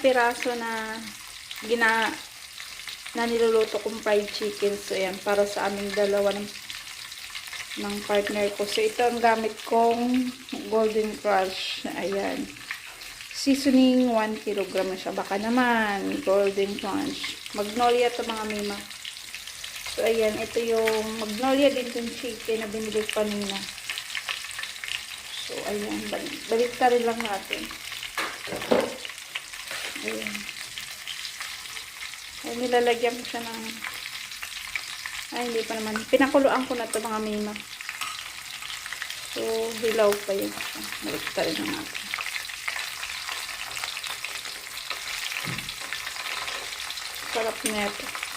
Piraso na na niluluto kong fried chicken. So, ayan, para sa aming dalawa ng partner ko. So, ito ang gamit kong Golden Crush. Ayan. Seasoning, 1 kilogram na siya. Baka naman, Golden Crunch. Magnolia to mga mima. So, ayan, ito yung Magnolia din yung chicken na binili ko kanina. So, ayan, balik ka rin lang natin. Ayan. Ay, nilalagyan ko siya ng... Ay, hindi pa naman. Pinakuluan ko na ito mga mima. So, hilaw pa yun. Balik ka rin lang natin. Sarap nito.